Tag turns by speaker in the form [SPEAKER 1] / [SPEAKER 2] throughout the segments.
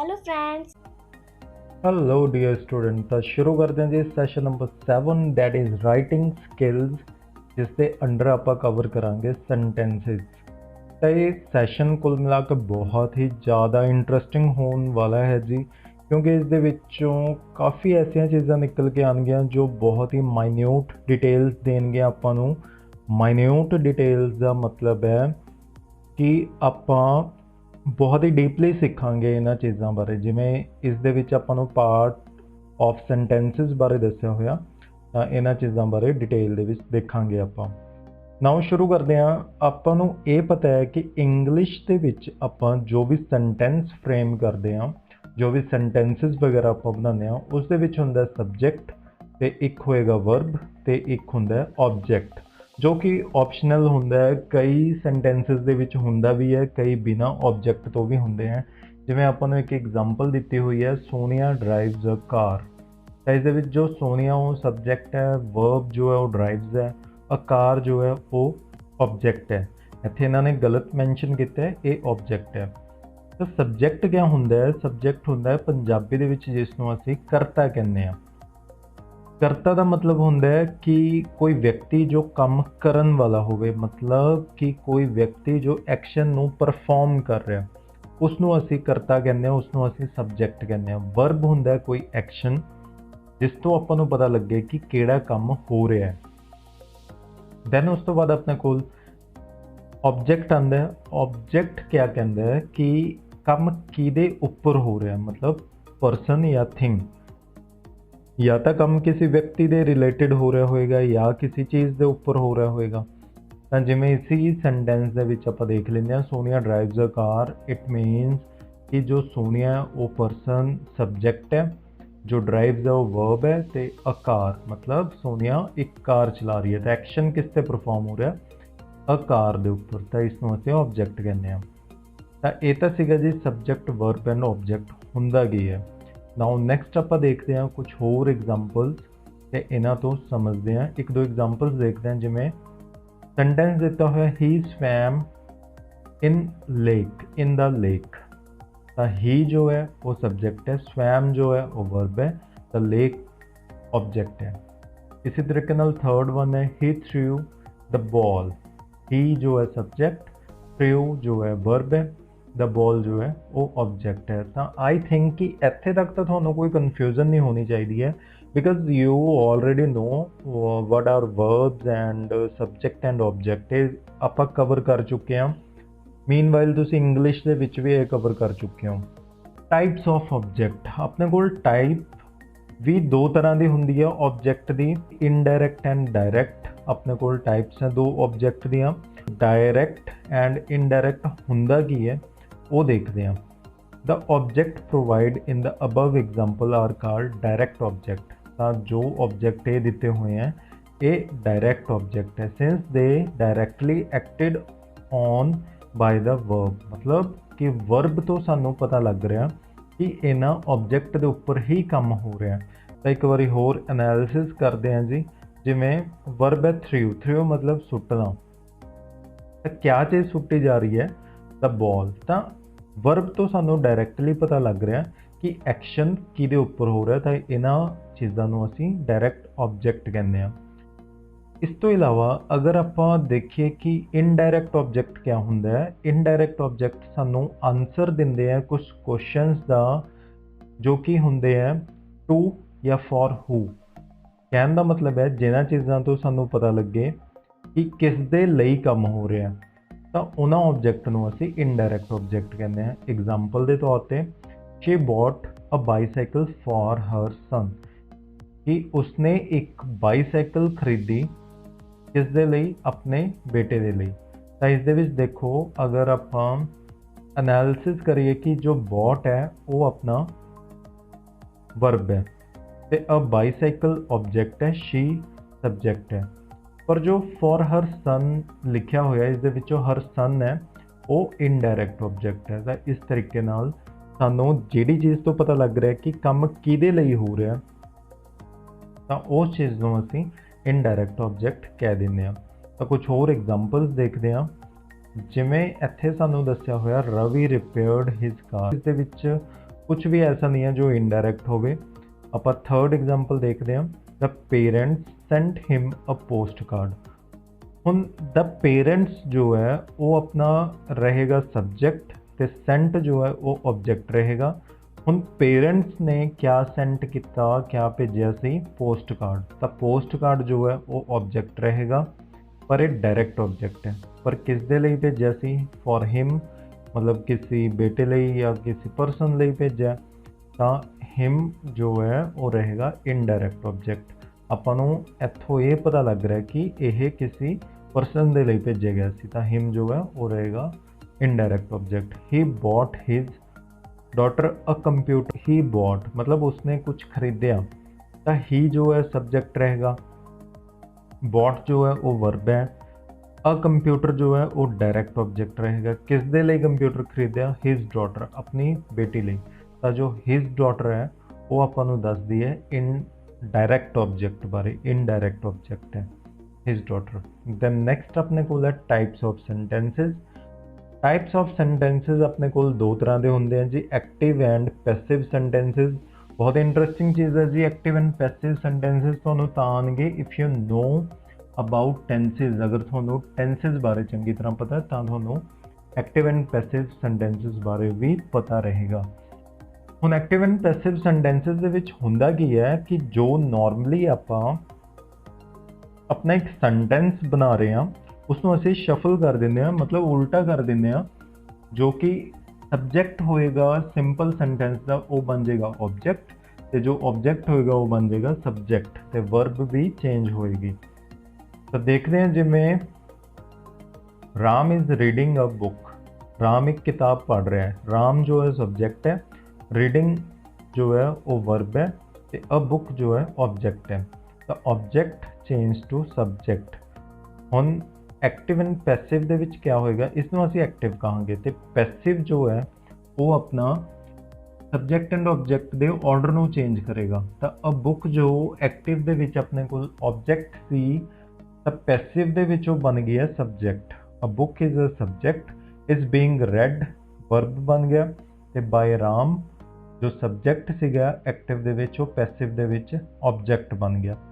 [SPEAKER 1] Hello friends.
[SPEAKER 2] Hello dear student. तो शुरू करते हैं जी session number 7 that is writing skills, जिस ਦੇ ਅੰਡਰ ਆਪਾਂ ਕਵਰ ਕਰਾਂਗੇ ਸੈਂਟੈਂਸਿਸ। ਤਾਂ ਇਹ ਸੈਸ਼ਨ ਕੁੱਲ ਮਿਲਾ ਕੇ ਬਹੁਤ ਹੀ ਜ਼ਿਆਦਾ ਇੰਟਰਸਟਿੰਗ ਹੋਣ ਵਾਲਾ ਹੈ ਜੀ, ਕਿਉਂਕਿ ਇਸ ਦੇ ਵਿੱਚੋਂ ਕਾਫੀ ਐਸੀਆਂ ਚੀਜ਼ਾਂ ਨਿਕਲ ਕੇ ਆਉਣਗੀਆਂ ਜੋ ਬਹੁਤ ਹੀ ਮਾਈਨਿਊਟ ਡਿਟੇਲਸ ਦੇਣਗੀਆਂ ਆਪਾਂ ਨੂੰ। ਮਾਈਨਿਊਟ ਡਿਟੇਲਸ ਦਾ ਮਤਲਬ ਹੈ ਕਿ ਆਪਾਂ बहुत ही डीपली सीखांगे इन्हां चीज़ों बारे। जिमें इस दे विच आपां नूं पार्ट ऑफ सेंटेंसिस बारे दस्सिया होया, तां इन्हां चीज़ों बारे डिटेल दे विच देखांगे आपां। नाउ शुरू करदे हां। आपां नूं ये पता है कि इंग्लिश दे विच आपां जो भी सेंटेंस फ्रेम करदे हां, जो भी सेंटेंसिस वगैरह आपां बनाने हां, उस दे विच हुंदा सब्जैक्ट ते एक होएगा वर्ब ते एक हुंदा ऑब्जैक्ट, जो कि ऑप्शनल होंदा है। कई सेंटेंसिस दे विच हुंदा भी है, कई बिना ऑब्जैक्ट तो भी होंदे हैं। जिवें आपां नूं एक एग्जांपल दित्ती हुई है, सोनिया ड्राइव्स अ कार। तो इस दे विच जो सोनिया वो सब्जैक्ट है, वर्ब जो है वो ड्राइव्स है, अ कार जो है वो ऑब्जैक्ट है। इत्थे इन्हां ने गलत मैंशन किया है, ये ऑब्जैक्ट है। तो सब्जैक्ट क्या हुंदा है? सब्जैक्ट हुंदा है पंजाबी दे विच जिसनूं असीं करता कहने आ। करता का मतलब होंदा है कि कोई व्यक्ति जो काम करन वाला होवे, मतलब कि कोई व्यक्ति जो एक्शन नू परफॉर्म कर रहा, उसनू असी करता कहने, उसनू असी सब्जैक्ट कहने। वर्ब होंदा है कोई एक्शन जिस तो आपां नू पता लगे कि केड़ा काम हो रहा है। दैन उस तो बाद अपने कोल ऑब्जैक्ट आंदा है। ऑब्जैक्ट क्या कहता है कि काम किदे उपर हो रहा है, मतलब परसन या थिंग। या तो काम किसी व्यक्ति के रिलेटेड हो रहा होएगा या किसी चीज़ के उपर हो रहा होएगा। तो जिमें इसी सेंटेंस के विच आपां देख लेंगे हैं, Sonia drives a car. It मीनस कि जो सोनिया वो परसन सब्जैक्ट है, जो ड्राइव्स है वो वर्ब है, तो अ कार मतलब सोनिया एक कार चला रही है। तो एक्शन किस ते परफॉर्म हो रहा, अ कार के उपर। तो इसनूं असीं ऑब्जैक्ट कहने हैं। तो ये तो सीगा जी सब्जैक्ट वर्ब एंड ऑब्जैक्ट हुंदा की है। नाउ नैक्सट आप देखते हैं कुछ होर एग्जाम्पल्स, तो इन्हां तो समझते हैं। एक दो एग्जाम्पल्स देखते हैं। जिमें सेंटेंस दिता हुआ, he swam in lake, in the lake. तो ही जो है वो सब्जेक्ट है, स्वैम जो है वो वर्ब है, द लेक ऑब्जेक्ट है। इसी तरीके नाल थर्ड वन है, ही थ्रू द बॉल। ही जो है सब्जेक्ट, थ्रू जो है वर्ब है, द बॉल जो है वो ऑब्जैक्ट है। तो आई थिंक कि इत्थे तक तो थोड़ा कोई कन्फ्यूजन नहीं होनी चाहिए है, because you already know what are verbs and subject and object. आप कवर कर चुके हैं। मीन वाइल तुसी इंग्लिश दे विच भी कवर कर चुके हो। टाइप्स ऑफ ऑब्जैक्ट अपने कोल टाइप भी दो तरह की होंदी है ऑब्जैक्ट की, इनडायरैक्ट एंड डायरैक्ट। अपने कोल टाइप्स हैं दो ऑब्जैक्ट दियाँ, डायरैक्ट एंड इनडायरैक्ट हुंदा की है वो देखते हैं। The object provide in the above example are called direct object. तो जो ऑब्जैक्ट ये दिते हुए हैं ये डायरैक्ट ऑब्जैक्ट है, since they directly acted on by the verb. मतलब कि वर्ब तो सानू पता लग रहा कि इन्हां ऑब्जैक्ट के उपर ही काम हो रहा है। तो एक बारी होर एनालिसिस करते हैं जी। जिमें वर्ब है थ्रू, थ्रू मतलब सुटना। तो क्या चीज़ सुटी जा रही है, द बॉल। तो वर्ब तो सानू डायरैक्टली पता लग रहा कि एक्शन किदे उपर हो रहा है। तो इन्हां चीज़ों नूं असीं डायरैक्ट ऑब्जैक्ट कहने हैं। इस तो इलावा अगर आप देखिए कि इनडायरैक्ट ऑब्जैक्ट क्या होंदा है, इनडायरैक्ट ऑब्जैक्ट सानू आंसर दिंदे हैं कुछ क्वेश्चंस दा, जो कि होंदे हैं टू या फॉर हू। कहने का मतलब है जिन्हां चीज़ों तो सानू पता लगे कि किस दे लई काम हो रहा है, तो उन्हां ऑब्जैक्ट नूं असीं इनडायरैक्ट ऑब्जैक्ट कहने हैं। एग्जाम्पल के तौर पर, she bought a bicycle for her son. कि उसने एक बाईसाइकिल खरीदी किस दे लई, अपने बेटे दे लई। तो इस दे विच देखो अगर आप एनालिसिस करिए कि जो बॉट है वो अपना वर्ब है, तो अ बाईसाइकिल ऑब्जैक्ट है, शी सब्जैक्ट है। पर जो फॉर हर सन लिखा हुआ है इस दे विचों हर सन है वो इनडायरैक्ट ऑब्जैक्ट है। तो इस तरीके नाल सानू जिहड़ी चीज़ तो पता लग रहा है कि काम किहदे लई हो रहा है, तो उस चीज़ नूं असीं इनडायरैक्ट ऑब्जैक्ट कह दिंदे हां। तो कुछ होर एग्जाम्पल्स देखते हैं। जिमें इत्थे सानू दस्सिया होया, रवि रिपेयर्ड हिज कार। इस दे विच कुछ भी ऐसा नहीं है जो इनडायरैक्ट होवे। ਆਪਾਂ थर्ड एग्जाम्पल देखते हैं, the parents sent him a post card. ਹੁਣ द पेरेंट्स जो है वो अपना रहेगा सब्जेक्ट ਤੇ सेंट जो है वो ऑब्जेक्ट रहेगा। ਹੁਣ पेरेंट्स ने क्या सेंट किया, क्या भेजा सी, पोस्ट कार्ड। तो पोस्ट कार्ड जो है वो ऑब्जेक्ट रहेगा पर एक डायरैक्ट ऑब्जेक्ट है। पर किस दे ਲਈ भेजा सी, फॉर हिम मतलब किसी बेटे ਲਈ या किसी परसन ਲਈ भेजा, ਤਾਂ हिम जो है वो रहेगा इनडायरैक्ट ऑब्जेक्ट। ਆਪਾਂ ਨੂੰ ਇੱਥੋਂ ਇਹ ਪਤਾ ਲੱਗ ਰਿਹਾ ਕਿ ਇਹ ਕਿਸੇ ਪਰਸਨ ਦੇ ਲਈ ਭੇਜਿਆ ਗਿਆ ਸੀ, ਤਾਂ ਹਿਮ ਜੋ ਹੈ ਉਹ ਰਹੇਗਾ indirect object. He bought his daughter a computer. He bought मतलब उसने कुछ खरीदया, तो ही जो है सब्जेक्ट रहेगा, बॉट जो है वो वर्ब है, अ कंप्यूटर जो है वो डायरेक्ट ऑब्जेक्ट रहेगा। किस दे लिए कंप्यूटर खरीदया, हिज डॉटर अपनी बेटी लिए। तो जो हिज डॉटर है वो आपां नूं दसदी है इन डायरेक्ट ऑब्जेक्ट बारे, इनडायरेक्ट ऑब्जेक्ट है हिज डॉटर। दैन नैक्सट अपने कोल है types of sentences. Types of sentences अपने कोल दो तरह के होंगे हैं जी, एक्टिव एंड पैसिव सेंटेंसिस। बहुत इंटरेस्टिंग चीज़ है जी, एक्टिव एंड पैसिव सेंटेंसिस तुहानूं तां आउणगे if you know about tenses. अगर तुहानूं टेंसिस बारे चंगी तरह पता है तो तुहानूं एक्टिव एंड पैसिव सेंटेंसिस बारे भी पता रहेगा। हुण एक्टिव एंड पैसिव सेंटेंसिस दे विच हुंदा की है कि जो नॉर्मली आपां अपना एक सेंटेंस बना रहे हैं उसनों असीं शफल कर देंगे, मतलब उल्टा कर देंगे। जो कि सबजैक्ट होएगा सिंपल सेंटेंस का वो बन जाएगा ऑब्जेक्ट, तो जो ऑब्जेक्ट होएगा वो बन जाएगा सबजैक्ट, तो वर्ब भी चेंज होएगी। तो देखते हैं जिमें Ram is reading a book. Ram एक किताब पढ़ रहा है, राम जो है सब्जेक्ट है, रीडिंग जो है वो वर्ब है, तो अ बुक जो है ऑब्जेक्ट है। तो ऑब्जेक्ट चेंज टू सबजैक्ट। हुण एक्टिव एंड पैसिव दे विच क्या होएगा, इसनों असीं एक्टिव कहांगे, तो पैसिव जो है वो अपना subject and object they order नूं चेंज करेगा। तो अ बुक जो एक्टिव दे विच अपने कोल ऑब्जेक्ट सी, तो पैसिव दे विच वो बन गया subject. A book is a subject, is being red verb बन गया, तो बाय राम जो सबजैक्ट सीगा एक्टिव दे विच वो पैसिव दे विच ऑब्जेक्ट बन गया।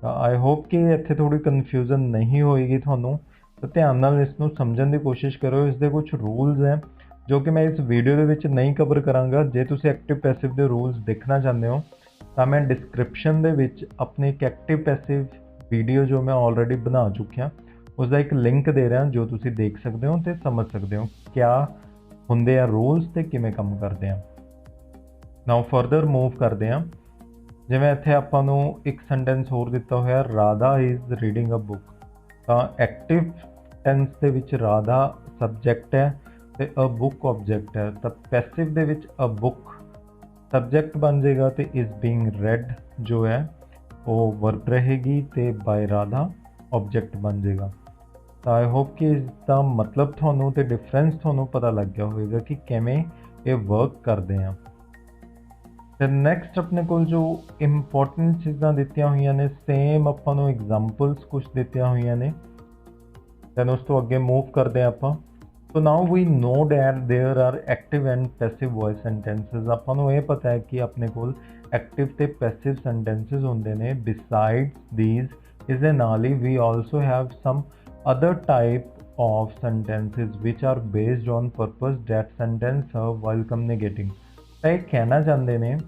[SPEAKER 2] आई होप कि इत्थे थोड़ी कन्फ्यूजन नहीं होएगी थानू, तो ध्यान नाल इसनूं समझण दी कोशिश करो। इसके कुछ रूल्स हैं जो कि मैं इस वीडियो दे विच नहीं कवर करांगा। जे तुसीं एक्टिव पैसिव दे रूल्स देखना चाहते हो तो मैं डिस्क्रिप्शन दे विच अपनी एक एक्टिव पैसिव वीडियो जो मैं ऑलरेडी बना चुकिया उसका एक लिंक दे रहा जो तुसीं देख सकते हो तो समझ सकते हो क्या हुंदे आ रूल्स ते किवें काम करते हैं। नाउ फर्दर मूव करते हैं, जिवें इत्थे आपां नूं एक सेंटेंस होर दिता होया, Radha is reading a book. तो एक्टिव टेंस दे विच राधा सबजैक्ट है तो अ बुक ऑब्जेक्ट है। तो passive they which a book subject बन जाएगा, तो इज़ बीइंग रेड जो है वो वर्ब रहेगी, तो बाय राधा ऑब्जेक्ट बन जाएगा। तो आई होप कि इसका मतलब थानू तो डिफरेंस थानू पता लग गया होगा कि किवें ये वर्क करते हैं। तो नैक्सट अपने को जो इंपॉर्टेंट चीज़ां दित्तियां हुई ने, सेम आपां नूं एग्जाम्पल्स कुछ दित्तियां हुई ने, दैन उस तो अगे मूव करते हैं आपां। तो now we know that there are active and passive voice sentences. आपां नूं ये पता है कि अपने कोल एक्टिव ते पैसिव सेंटेंसिस हुंदे ने। बिसाइड्स दीज इस दे नाल ही we also have some other type of sentences which are based on purpose that sentence serve while communicating. तो ये कहना चाहते हैं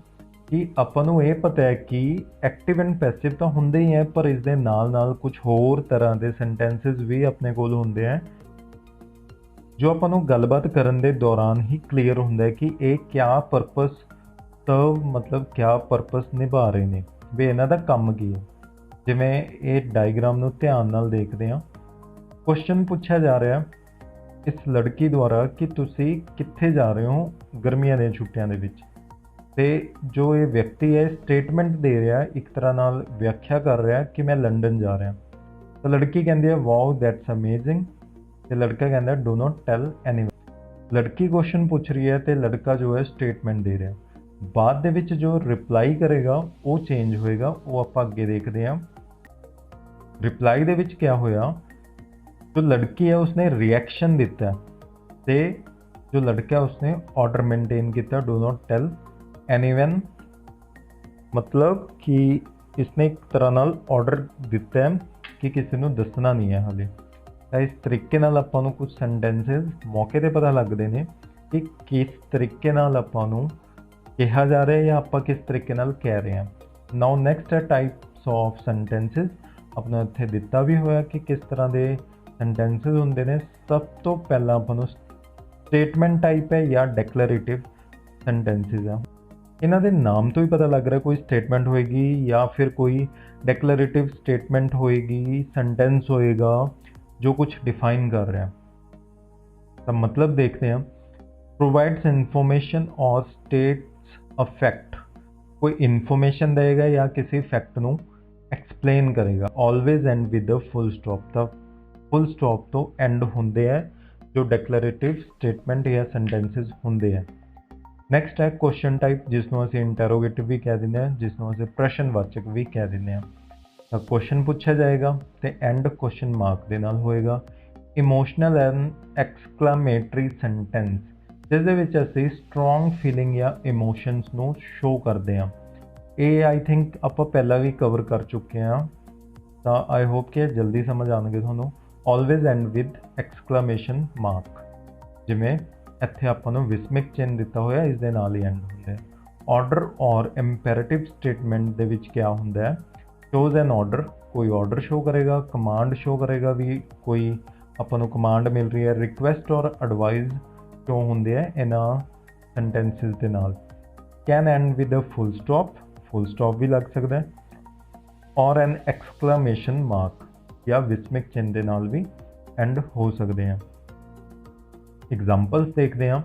[SPEAKER 2] कि आपां नूं ये पता है कि एक्टिव एंड पैसिव तो होंदे ही हैं, पर इस दे नाल नाल कुछ होर तरह के सेंटेंसिस भी अपने कोल होंदे हैं जो आपां नूं गलबात करन दे दौरान ही क्लीयर हुंदा है कि ये क्या परपस सर्व मतलब क्या परपस निभा रहे हैं, भी इन्हां दा काम की है। जिवें ये डायग्राम नूं ध्यान नाल देखदे हां, क्वेश्चन पूछा जा रहा है इस लड़की द्वारा कि तुसी कित्थे जा रहे हो गर्मियां दी छुट्टियां दे विच। ते जो ये व्यक्ति है स्टेटमेंट दे रहा है, एक तरह नाल व्याख्या कर रहा है कि मैं लंडन जा रहा। तो लड़की कहती है वाओ दैट्स अमेजिंग, तो लड़का कहता है डू नॉट टेल एनीवन। लड़की क्वेश्चन पूछ रही है तो लड़का जो है स्टेटमेंट दे रहा है। बाद दे विच जो रिप्लाई करेगा वो चेंज होएगा, वो आपां अगे देखते हैं। रिप्लाई दे विच क्या होया, जो लड़की है उसने रिएक्शन दिता है, तो जो लड़का है उसने ऑर्डर मेंटेन किया, डू नॉट टेल एनीवन, मतलब कि इसने एक तरह नाल ऑर्डर दिता है कि किसी ਨੂੰ ਦੱਸਣਾ नहीं है ਹਾਲੇ। ਤਾਂ ਇਸ ਤਰੀਕੇ ਨਾਲ ਆਪਾਂ ਨੂੰ ਕੁਝ ਸੈਂਟੈਂਸਸ ਮੌਕੇ 'ਤੇ ਪਤਾ ਲੱਗਦੇ ਨੇ ਕਿ ਕਿਸ ਤਰੀਕੇ ਨਾਲ ਆਪਾਂ ਨੂੰ ਕਿਹਾ ਜਾ ਰਿਹਾ ਜਾਂ ਆਪਾਂ ਕਿਸ ਤਰੀਕੇ ਨਾਲ ਕਹਿ ਰਹੇ ਹਾਂ। ਨਾਓ ਨੈਕਸਟ ਹੈ ਟਾਈਪਸ ਆਫ ਸੈਂਟੈਂਸਸ। ਆਪਣਾ ਇੱਥੇ ਦਿੱਤਾ ਵੀ ਹੋਇਆ ਕਿ ਕਿਸ ਤਰ੍ਹਾਂ ਦੇ ਸੈਂਟੈਂਸਸ ਹੁੰਦੇ ਨੇ। ਸਭ ਤੋਂ ਪਹਿਲਾਂ ਆਪਾਂ ਨੂੰ ਸਟੇਟਮੈਂਟ ਟਾਈਪ ਹੈ ਜਾਂ ਡੈਕਲੇਰੇਟਿਵ ਸੈਂਟੈਂਸਸ ਆ। ਇਹਨਾਂ ਦੇ ਨਾਮ ਤੋਂ ਹੀ ਪਤਾ ਲੱਗ ਰਿਹਾ ਕੋਈ ਸਟੇਟਮੈਂਟ ਹੋਏਗੀ ਜਾਂ ਫਿਰ ਕੋਈ ਡੈਕਲੇਰੇਟਿਵ ਸਟੇਟਮੈਂਟ ਹੋਏਗੀ, ਸੈਂਟੈਂਸ ਹੋਏਗਾ जो कुछ डिफाइन कर रहा है। तो मतलब देखते हैं, प्रोवाइड्स इंफॉर्मेशन और स्टेट्स अ फैक्ट, कोई इंफॉर्मेशन देगा या किसी फैक्ट ਨੂੰ एक्सप्लेन करेगा। Always and with a full stop. तो फुल स्टॉप तो एंड होंगे है जो डिक्लेरेटिव स्टेटमेंट या सेंटेंसेस होंगे है। नैक्सट है क्वेश्चन टाइप, जिसनों असीं इंटैरोगेटिव भी कह देंगे, जिसनों असीं प्रश्नवाचक भी कह देंगे हैं। क्वेश्चन पूछा जाएगा तो एंड क्वेश्चन मार्क के नाल होएगा। इमोशनल एंड एक्सक्लामेटरी सेंटेंस, जिस दे विच असीं स्ट्रॉन्ग फीलिंग या इमोशनस नूं शो करते हैं। ये आई थिंक आपां पहला भी कवर कर चुके हैं, तो आई होप कि जल्दी समझ आएंगे तुहानूं। Always and with exclamation mark, जिवें इत्थे आपां नूं विस्मिक चिन्ह दिता होया, इस दे नाल ही एंड हुंदा है। ऑर्डर और इंपैरेटिव स्टेटमेंट दे विच क्या हुंदा है, शोज़ एन ऑर्डर, कोई ऑर्डर शो करेगा, कमांड शो करेगा भी कोई अपन को कमांड मिल रही है। रिक्वेस्ट और एडवाइस शो होंगे है इन्हां सेंटेंसिस के नाल। Can and with a full stop भी लग सकता है, और एन एक्सक्लामेशन मार्क या विस्मिक चिन्ह के नाल भी एंड हो सकते हैं। एग्जाम्पल्स देखते हैं।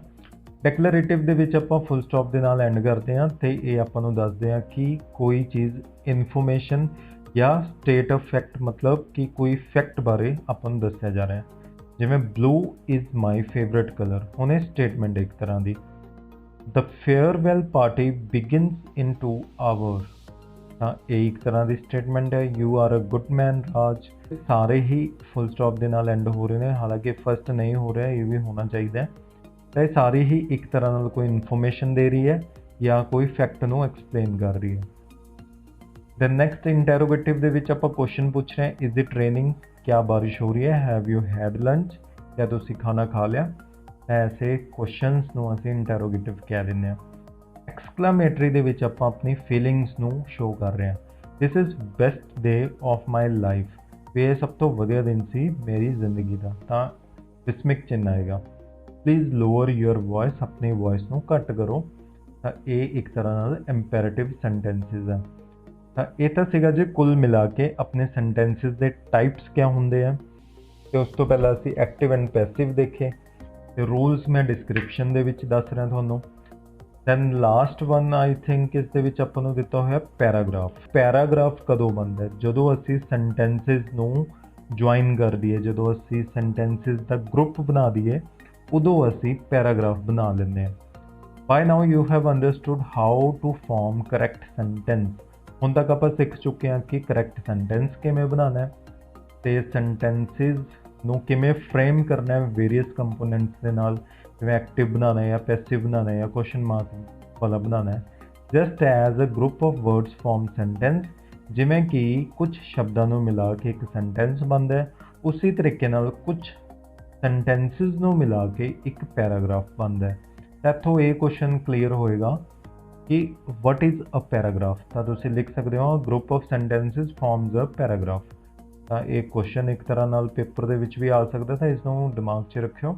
[SPEAKER 2] ਡੈਕਲੇਰੇਟਿਵ ਦੇ ਵਿੱਚ ਆਪਾਂ ਫੁੱਲ ਸਟਾਪ ਦੇ ਨਾਲ ਐਂਡ ਕਰਦੇ ਹਾਂ ਤੇ ਇਹ ਆਪਾਂ ਨੂੰ ਦੱਸਦੇ ਹਾਂ ਕਿ ਕੋਈ ਚੀਜ਼ ਇਨਫੋਰਮੇਸ਼ਨ ਜਾਂ ਸਟੇਟ ਆਫ ਫੈਕਟ, ਮਤਲਬ ਕਿ ਕੋਈ ਫੈਕਟ ਬਾਰੇ ਆਪਾਂ ਨੂੰ ਦੱਸਿਆ ਜਾ ਰਿਹਾ ਹੈ। ਜਿਵੇਂ blue is my favourite colour, ਹੁਣ ਇਹ ਸਟੇਟਮੈਂਟ ਇੱਕ ਤਰ੍ਹਾਂ ਦੀ। The farewell party begins in 2 hours, ਤਾਂ ਇਹ ਇੱਕ ਤਰ੍ਹਾਂ ਦੀ ਸਟੇਟਮੈਂਟ ਹੈ। You are a good man Raj, ਸਾਰੇ ਹੀ ਫੁੱਲ ਸਟਾਪ ਦੇ ਨਾਲ ਐਂਡ ਹੋ ਰਹੇ ਨੇ, ਹਾਲਾਂਕਿ ਫਸਟ ਨਹੀਂ ਹੋ ਰਿਹਾ, ਇਹ ਵੀ ਹੋਣਾ ਚਾਹੀਦਾ ਹੈ। तो ये सारी ही एक तरह नाल कोई इन्फॉर्मेशन दे रही है या कोई फैक्ट नूं एक्सप्लेन कर रही है। दैन नैक्सट इंटैरोगेटिव दे विच आपां क्वेश्चन पूछ रहे हैं, इज इट रेनिंग, क्या बारिश हो रही है, हैव यू हैड लंच, क्या तुसीं खाना खा लिया। ऐसे क्वेश्चनस नूं असीं इंटैरोगेटिव कह दिंदे हां। एक्सक्लामेटरी दे विच आपां अपनी फीलिंग्स नूं शो कर रहे हैं। This is best day of my life, ये सब तो वधिया दिन सी मेरी जिंदगी का, तां विस्मिक चिन्ह आएगा। प्लीज़ लोअर योर वॉइस, अपनी वॉइस नूं घट करो। तो ये एक तरह नाल इंपैरेटिव सेंटेंसिस है। तो ये तो सीगा जी कुल मिला के अपने सेंटेंसिस दे टाइप्स क्या होंगे हैं। तो उस तो पहला असीं एक्टिव एंड पैसिव देखे, तो रूल्स मैं डिस्क्रिप्शन दे विच दस रहा तुहानूं। Then last one I think इस दे विच आपां नूं दिता होया पैराग्राफ। पैराग्राफ कदों बनदा है, जदों असीं सेंटेंसिस नूं ज्वाइन कर दईए, जदों असीं सेंटेंसिस दा ग्रुप बना दईए, उदों असी पैराग्राफ बना लेंगे हैं। By now you have understood how to form correct sentence. हुण तक आप सीख चुके हैं कि करैक्ट सेंटेंस किमें बनाना है, तो सेंटेंसिस नूं किमें फ्रेम करना है वेरीअस कंपोनेंट्स के नाल, जिवें एक्टिव बनाना है या पैसिव बनाना है या क्वेश्चन मार्क वाला बनाना है। Just as a group of words form sentence, जिवें कि कुछ शब्दों नूं मिला के एक सेंटेंस बनता है, उसी तरीके नाल कुछ सेंटेंसिस नूं मिला के एक पैराग्राफ बनता है। इत्थों ये क्वेश्चन क्लीयर होएगा कि वट इज़ अ पैराग्राफ। तो तुसीं लिख सकते हो group of sentences forms a paragraph. तो ये क्वेश्चन एक तरह नाल पेपर दे विच भी आ सकता था, इसनूं दिमाग 'च रखियो।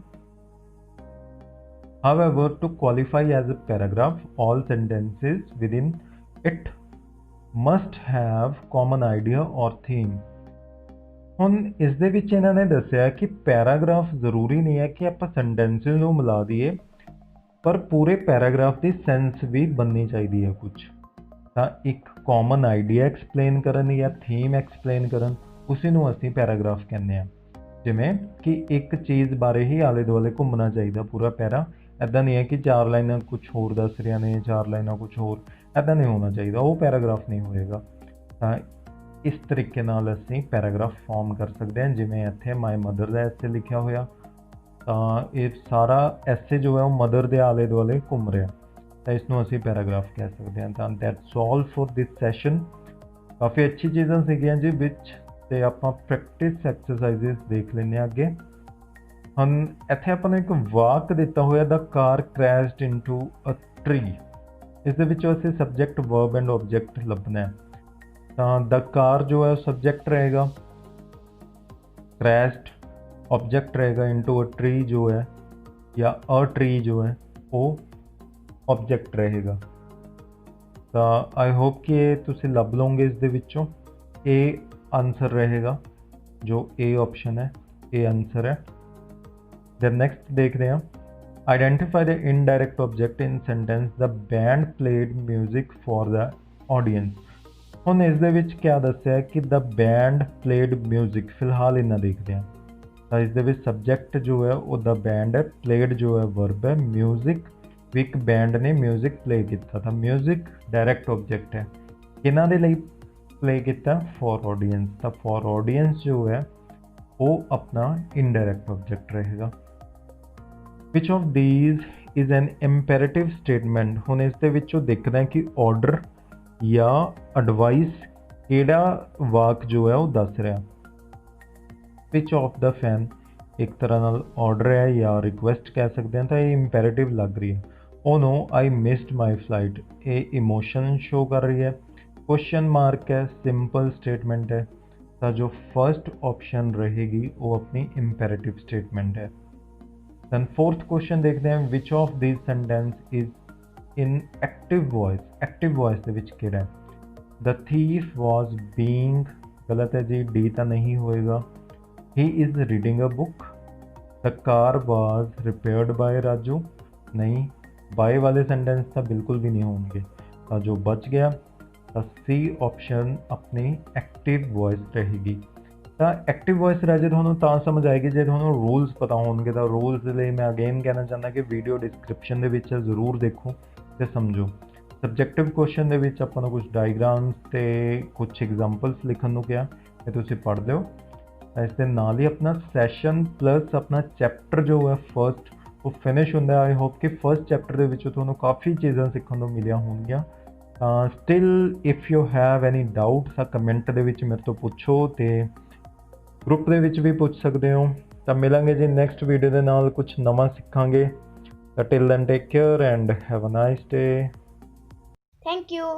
[SPEAKER 2] However, to qualify as a paragraph, all sentences within it must have common idea or theme। ਹੁਣ ਇਸ ਦੇ ਵਿੱਚ ਇਹਨਾਂ ਨੇ ਦੱਸਿਆ ਕਿ ਪੈਰਾਗ੍ਰਾਫ ਜ਼ਰੂਰੀ ਨਹੀਂ ਹੈ ਕਿ ਆਪਾਂ ਸੈਂਟੈਂਸਿਸ ਨੂੰ ਮਿਲਾ ਦਈਏ, ਪਰ ਪੂਰੇ ਪੈਰਾਗ੍ਰਾਫ ਦੀ ਸੈਂਸ ਵੀ ਬਣਨੀ ਚਾਹੀਦੀ ਹੈ ਕੁਝ। ਤਾਂ ਇੱਕ ਕਾਮਨ ਆਈਡੀਆ ਐਕਸਪਲੇਨ ਕਰਨ ਜਾਂ ਥੀਮ ਐਕਸਪਲੇਨ ਕਰਨ, ਉਸੇ ਨੂੰ ਅਸੀਂ ਪੈਰਾਗ੍ਰਾਫ ਕਹਿੰਦੇ ਹਾਂ। ਜਿਵੇਂ ਕਿ ਇੱਕ ਚੀਜ਼ ਬਾਰੇ ਹੀ ਆਲੇ ਦੁਆਲੇ ਘੁੰਮਣਾ ਚਾਹੀਦਾ ਪੂਰਾ ਪੈਰਾ, ਇੱਦਾਂ ਨਹੀਂ ਹੈ ਕਿ 4 ਲਾਈਨਾਂ ਕੁਝ ਹੋਰ ਦੱਸ ਰਹੀਆਂ ਨੇ, 4 ਲਾਈਨਾਂ ਕੁਝ ਹੋਰ, ਇੱਦਾਂ ਨਹੀਂ ਹੋਣਾ ਚਾਹੀਦਾ, ਉਹ ਪੈਰਾਗ੍ਰਾਫ ਨਹੀਂ ਹੋਏਗਾ। ਤਾਂ इस तरीके नाल असीं पैराग्राफ फॉर्म कर सकते हैं। जिवें इत्थे माई मदर का ऐसे लिखा होया, ਤਾਂ ਇਹ ਸਾਰਾ ਐਸੇ ਜੋ ਹੈ ਉਹ ਮਦਰ ਦੇ ਆਲੇ ਦੁਆਲੇ ਘੁੰਮ ਰਿਹਾ, ਤਾਂ ਇਸ ਨੂੰ ਅਸੀਂ ਪੈਰਾਗ੍ਰਾਫ ਕਹਿ ਸਕਦੇ ਹਾਂ। ਤਾਂ that's all for this session. ਕਾਫੀ ਅੱਛੀ ਚੀਜ਼ਾਂ ਸੀਗੀਆਂ ਜੀ ਵਿੱਚ, ਤੇ ਆਪਾਂ ਪ੍ਰੈਕਟਿਸ ਐਕਸਰਸਾਈਜ਼ਸ ਦੇਖ ਲੈਂਦੇ ਹਾਂ ਅੱਗੇ। ਹੁਣ ਇੱਥੇ ਆਪਾਂ ਨੂੰ ਇੱਕ ਵਾਕ ਦਿੱਤਾ ਹੋਇਆ, ਦਾ ਕਾਰ ਕ੍ਰੈਸ਼ਡ ਇਨਟੂ ਅ ਟਰੀ। ਇਸ ਦੇ ਵਿੱਚੋਂ ਅਸੀਂ ਸਬਜੈਕਟ, ਵਰਬ ਐਂਡ ਆਬਜੈਕਟ ਲੱਭਣਾ ਹੈ। ਤਾਂ ਦ ਕਾਰ ਜੋ ਹੈ ਸਬਜੈਕਟ ਰਹੇਗਾ, ਕ੍ਰੈਸ਼ਡ ऑब्जेक्ट रहेगा, इनटू अ ट्री जो है या अ ट्री जो है वो ऑब्जेक्ट रहेगा। तो आई होप कि ये तुसी लभ लोगे। इस दे विचों ए आंसर रहेगा, जो ए ऑप्शन है ए आंसर है। दैन नेक्स्ट देख रहे हैं, identify the indirect object in sentence the band played music for the audience. हुण इस दे विच क्या दस्सिया कि द बैंड प्लेड म्यूजिक, फिलहाल इन्ना देखते हैं। ਤਾਂ ਇਸ ਦੇ ਵਿੱਚ ਸਬਜੈਕਟ ਜੋ ਹੈ ਉਹ ਦਾ ਬੈਂਡ ਹੈ, ਪਲੇਡ ਜੋ ਹੈ ਵਰਬ ਹੈ, ਮਿਊਜ਼ਿਕ ਵੀ ਇੱਕ ਬੈਂਡ ਨੇ ਮਿਊਜ਼ਿਕ ਪਲੇ ਕੀਤਾ। ਤਾਂ ਮਿਊਜ਼ਿਕ ਡਾਇਰੈਕਟ ਆਬਜੈਕਟ ਹੈ, ਕਿਹਨਾਂ ਦੇ ਲਈ ਪਲੇ ਕੀਤਾ? For audience. ਤਾਂ ਫॉर ਆਡੀਅੰਸ ਜੋ ਹੈ ਉਹ ਆਪਣਾ ਇਨਡਾਇਰੈਕਟ ਆਬਜੈਕਟ ਰਹੇਗਾ। Which of these is an imperative statement. ਹੁਣ ਇਸ ਦੇ ਵਿੱਚੋਂ ਦੇਖਦਾ ਕਿ ਆਰਡਰ ਜਾਂ ਐਡਵਾਈਸ ਕਿਹੜਾ ਵਾਕ ਜੋ ਹੈ ਉਹ ਦੱਸ ਰਿਹਾ। स्विच ऑफ द फैन एक तरह नाल ऑर्डर है या रिक्वेस्ट कह सकते हैं। तो ये इंपैरेटिव लग रही है। Oh no I missed my flight, ये इमोशन शो कर रही है। क्वेश्चन मार्क है, सिंपल स्टेटमेंट है। तो जो फर्स्ट ऑप्शन रहेगी वो अपनी इंपैरेटिव स्टेटमेंट है। दैन फोर्थ क्वेश्चन देखते हैं, which of this sentence is in active voice. Active voice के विच किहड़ा है? द थीफ वॉज बीइंग, गलत है जी, डी तो नहीं होएगा। He is reading a book. The car was repaired by Raju, नहीं। बाय वाले सेंटेंस तो बिल्कुल भी नहीं होंगे। तो जो बच गया तो सी ऑप्शन अपनी एक्टिव वॉइस रहेगी। तो एक्टिव वॉइस रह जाए थोड़ा तो समझ आएगी जो थोड़ा रूल्स पता होंगे। तो रूल्स के लिए मैं अगेन कहना चाहता कि वीडियो डिस्क्रिप्शन के विच जरूर देखो तो समझो। सबजैक्टिव क्वेश्चन के विच आपां नूं कुछ डायग्राम्स ते कुछ एग्जाम्पल्स लिखण नूं कहा, ये तुसीं पढ़ लिओ। इस दे नाल ही अपना सैशन प्लस अपना चैप्टर जो है फर्स्ट वो फिनिश होंदा। आई होप कि फर्स्ट चैप्टर दे विचों तुहानूं काफ़ी चीज़ां सीखण नूं मिलियां होणगीਆਂ। Still if you have any doubt ਤਾਂ कमेंट ਦੇ ਵਿੱਚ ਮੇਰੇ ਤੋਂ ਪੁੱਛੋ, ਤੇ ਗਰੁੱਪ ਦੇ ਵਿੱਚ ਵੀ ਪੁੱਛ ਸਕਦੇ ਹੋ। ਤਾਂ ਮਿਲਾਂਗੇ ਜੀ ਨੈਕਸਟ ਵੀਡੀਓ ਦੇ ਨਾਲ, ਕੁਝ ਨਵਾਂ ਸਿੱਖਾਂਗੇ। ਤਾਂ till then take care and have a nice day.
[SPEAKER 1] Thank you.